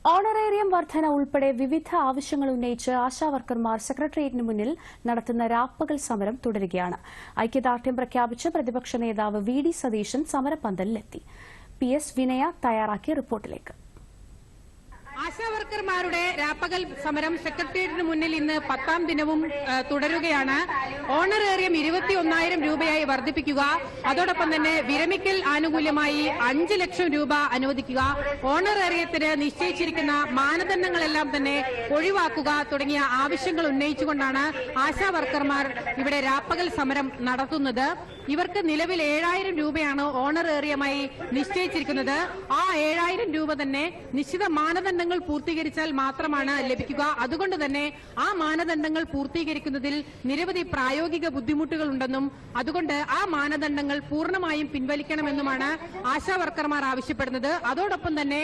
Honorarium വർധന ഉൾപ്പെടെ വിവിധ ആവശ്യങ്ങൾ ഉന്നയിച്ച് ആശാവർക്കർമാർ സെക്രട്ടേറിയറ്റിന് മുന്നിൽ നടത്തുന്ന രാപ്പകൽ സമരം തുടരുകയാണ്. ഐക്യദാർഢ്യം പ്രഖ്യാപിച്ച് പ്രതിപക്ഷ നേതാവ് വി.ഡി. സതീശൻ സമരപന്തലിലെത്തി. പി.എസ്. വിനയ തയ്യാറാക്കിയ റിപ്പോർട്ടിലേക്ക്. ആശാവർക്കർമാരുടെ രാപ്പകൽ സമരം സെക്രട്ടേറിയറ്റിന് മുന്നിൽ ഇന്ന് 10ാം ദിനവും തുടരുകയാണ്. ഓണറേറിയം 21,000 രൂപയായി വർദ്ധിപ്പിക്കുക, അതോടൊപ്പം തന്നെ വിരമിക്കൽ ആനുകൂല്യമായി 5 ലക്ഷം രൂപ അനുവദിക്കുക, ഓണറേറിയത്തിന് നിശ്ചയിച്ചിരിക്കുന്ന മാനദണ്ഡങ്ങളെല്ലാം തന്നെ ഒഴിവാക്കുക തുടങ്ങിയ ആവശ്യങ്ങൾ ഉന്നയിച്ചുകൊണ്ടാണ് ആശാവർക്കർമാർ ഇവിടെ രാപ്പകൽ സമരം നടത്തുന്നത്. ഇവർക്ക് നിലവിൽ 7,000 രൂപയാണ് ഓണറേറിയമായി നിശ്ചയിച്ചിരിക്കുന്നത്. ആ 7,000 രൂപ തന്നെ നിശ്ചിത മാനദണ്ഡങ്ങൾ പൂർത്തീകരിച്ചാൽ മാത്രമാണ് ലഭിക്കുക. അതുകൊണ്ട് തന്നെ ആ മാനദണ്ഡങ്ങൾ പൂർത്തീകരിക്കുന്നതിൽ നിരവധി പ്രായോഗിക ബുദ്ധിമുട്ടുകൾ ഉണ്ടെന്നും അതുകൊണ്ട് ആ മാനദണ്ഡങ്ങൾ പൂർണ്ണമായും പിൻവലിക്കണമെന്നുമാണ് ആശാവർക്കർമാർ ആവശ്യപ്പെടുന്നത്. അതോടൊപ്പം തന്നെ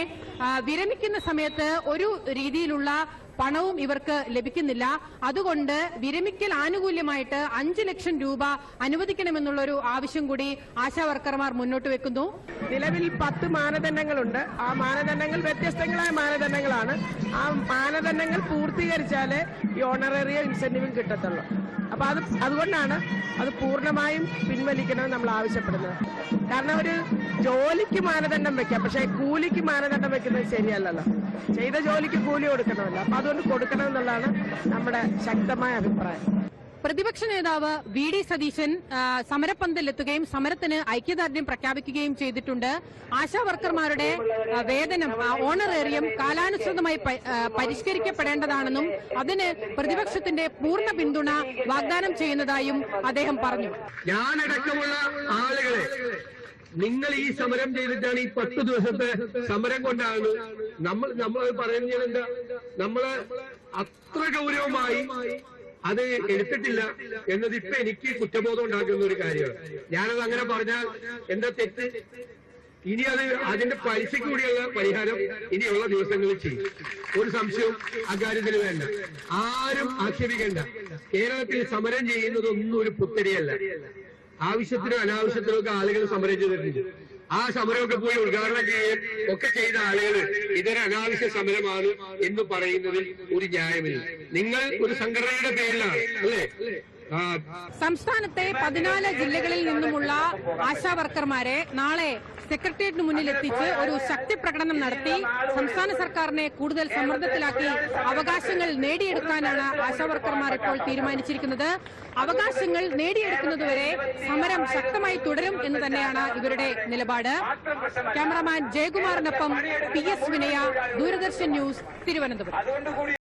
വിരമിക്കുന്ന സമയത്ത് ഒരു രീതിയിലുള്ള പണവും ഇവർക്ക് ലഭിക്കുന്നില്ല. അതുകൊണ്ട് വിരമിക്കൽ ആനുകൂല്യമായിട്ട് 5 ലക്ഷം രൂപ അനുവദിക്കണമെന്നുള്ളൊരു ആവശ്യം കൂടി ആശാവർക്കർമാർ മുന്നോട്ട് വെക്കുന്നു. നിലവിൽ 10 മാനദണ്ഡങ്ങളുണ്ട്. ആ മാനദണ്ഡങ്ങൾ വ്യത്യസ്തങ്ങളായ മാനദണ്ഡങ്ങളാണ്. ആ മാനദണ്ഡങ്ങൾ പൂർത്തീകരിച്ചാലേ ഈ ഓണറേറിയം ഇൻസെന്റീവും കിട്ടത്തുള്ളൂ. അപ്പൊ അതുകൊണ്ടാണ് അത് പൂർണ്ണമായും പിൻവലിക്കണമെന്ന് നമ്മൾ ആവശ്യപ്പെടുന്നത്. കാരണം ഒരു ജോലിക്ക് മാനദണ്ഡം വെക്കാം, പക്ഷെ കൂലിക്ക് മാനദണ്ഡം വെക്കുന്നത് ശരിയല്ലല്ലോ. ചെയ്ത ജോലിക്ക് കൂലി കൊടുക്കണമല്ലോ. അപ്പൊ അതുകൊണ്ട് കൊടുക്കണമെന്നുള്ളതാണ് നമ്മുടെ ശക്തമായ അഭിപ്രായം. പ്രതിപക്ഷ നേതാവ് വി.ഡി. സതീശൻ സമരപന്തലിലെത്തുകയും സമരത്തിന് ഐക്യദാർഢ്യം പ്രഖ്യാപിക്കുകയും ചെയ്തിട്ടുണ്ട്. ആശാവർക്കർമാരുടെ വേതനം ഓണറേറിയം കാലാനുസൃതമായി പരിഷ്കരിക്കപ്പെടേണ്ടതാണെന്നും അതിന് പ്രതിപക്ഷത്തിന്റെ പൂർണ്ണ പിന്തുണ വാഗ്ദാനം ചെയ്യുന്നതായും അദ്ദേഹം പറഞ്ഞു. ഞാനടക്കമുള്ള ആളുകളെ നിങ്ങൾ ഈ സമരം ചെയ്തിട്ടാണ് ഈ 10 ദിവസത്തെ സമരം കൊണ്ടാണ് നമ്മൾ പറയുന്നത്. എന്താ നമ്മള് അത്ര ഗൗരവമായി അത് എടുത്തിട്ടില്ല എന്നത് ഇപ്പൊ എനിക്ക് കുറ്റബോധം ഉണ്ടാക്കുന്ന ഒരു കാര്യമാണ്. ഞാനത് അങ്ങനെ പറഞ്ഞാൽ എന്താ തെറ്റ്? ഇനി അതിന്റെ പൈസയ്ക്ക് കൂടിയുള്ള പരിഹാരം ഇനിയുള്ള ദിവസങ്ങളിൽ ചെയ്യും. ഒരു സംശയവും അക്കാര്യത്തിൽ വേണ്ട. ആരും ആക്ഷേപിക്കേണ്ട. കേരളത്തിൽ സമരം ചെയ്യുന്നതൊന്നും ഒരു പുത്തരിയല്ല. ആവശ്യത്തിനും അനാവശ്യത്തിനും ഒക്കെ ആളുകൾ സമരം ചെയ്തിട്ടുണ്ട്. ആ സമരമൊക്കെ പോയി ഉദ്ഘാടനം ചെയ്യുകയും ഒക്കെ ചെയ്ത ആളുകൾ ഇതൊരു അനാവശ്യ സമരമാണ് എന്ന് പറയുന്നതിൽ ഒരു ന്യായമില്ല. നിങ്ങൾ ഒരു സംഘടനയുടെ പേരിലാണ് അല്ലേ? സംസ്ഥാനത്തെ 14 ജില്ലകളിൽ നിന്നുമുള്ള ആശാവർക്കർമാരെ നാളെ സെക്രട്ടേറിയറ്റിന് മുന്നിൽ എത്തിച്ച് ഒരു ശക്തി പ്രകടനം നടത്തി സംസ്ഥാന സർക്കാരിനെ കൂടുതൽ സമ്മർദ്ദത്തിലാക്കി അവകാശങ്ങൾ നേടിയെടുക്കാനാണ് ആശാവർക്കർമാർ ഇപ്പോൾ തീരുമാനിച്ചിരിക്കുന്നത്. അവകാശങ്ങൾ നേടിയെടുക്കുന്നതുവരെ സമരം ശക്തമായി തുടരും എന്ന് തന്നെയാണ് ഇവരുടെ നിലപാട്. Cameraman ജയകുമാറിനൊപ്പം PS. വിനയ, ദൂരദർശൻ ന്യൂസ്, തിരുവനന്തപുരം.